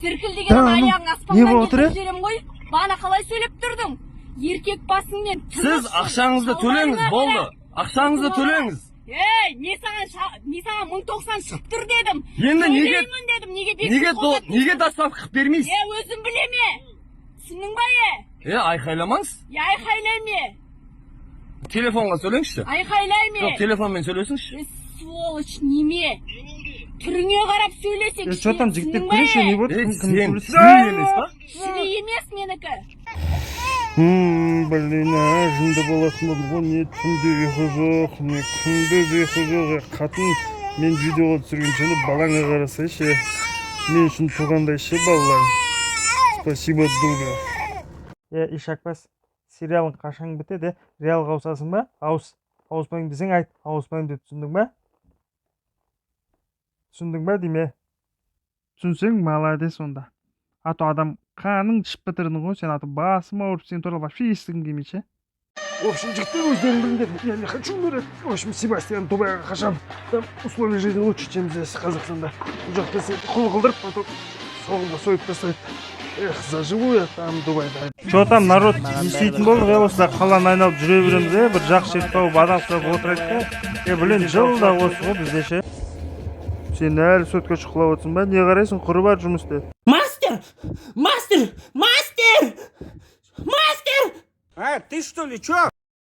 Тіркіл деген Tamam. аяғың Ne аспанға bu otur? көтерем ғой. Бана қалай сөйлеп тұрдың? Еркек басыңмен. Siz akşamınızda төлеңіз, болды. Akşamınızda төлеңіз. Не саған 1090 шығып тұр дедім. Енді неге Төлеймін дедім. неге доставка қылып бермейсіз? Өзің білеме. Түсіндің ба Айқайламаңыз. Айқайлайме. Telefonla söylеңізші. Айқайлайме. Жоқ, телефонмен сөйлесіңізші. Сволочь неме. Түріңе қарап сөйлесең. Что там жігіттер көрейші, не болды? Сен шірей емес па? Шірей емес менікі. Блин, жынды боласың бұл не түнде ұйқы жоқ, не күндіз ұйқы жоқ. Қатын, мен видеоға түсіргеншені балаңа қарасайшы. Мен үшін туғандайшы балаларым. Спасибо, дура. Ишакбас, сериалың қашан бітеді? Реалға ауысасың ба? Ауыспайын десең айт, ауыспайын деп түсіндің ба? Түсіндің ба деме? Түсінсең, молодец онда. А то адам қаның ішіп бітірдің ғой, сен аты басым ауырып, сен туралы вообще естігім келмейші. В общем, жігіттер өздерің біліңдер, я не хочу умирать. В общем, Себастьян Дубайға қашам. Там условия жизни лучше, чем здесь, Қазақстанда. Бұл жақта сен құл қылдырып, потом соғымға сойып тастайды. Эх, заживу я там Дубайда. Что там, народ, не істейтін болдық, осында қаланы айналып жүре береміз, бір жақсы жер тауып адам сұрап отырайық та. Блин, жылда осы ғой бізде ше. Сен әлі сөтке шықылап отырсың ба? Не қарайсың? Құры бар жұмысты. Мастер! Мастер! Мастер! Мастер! Ты что ли, чё?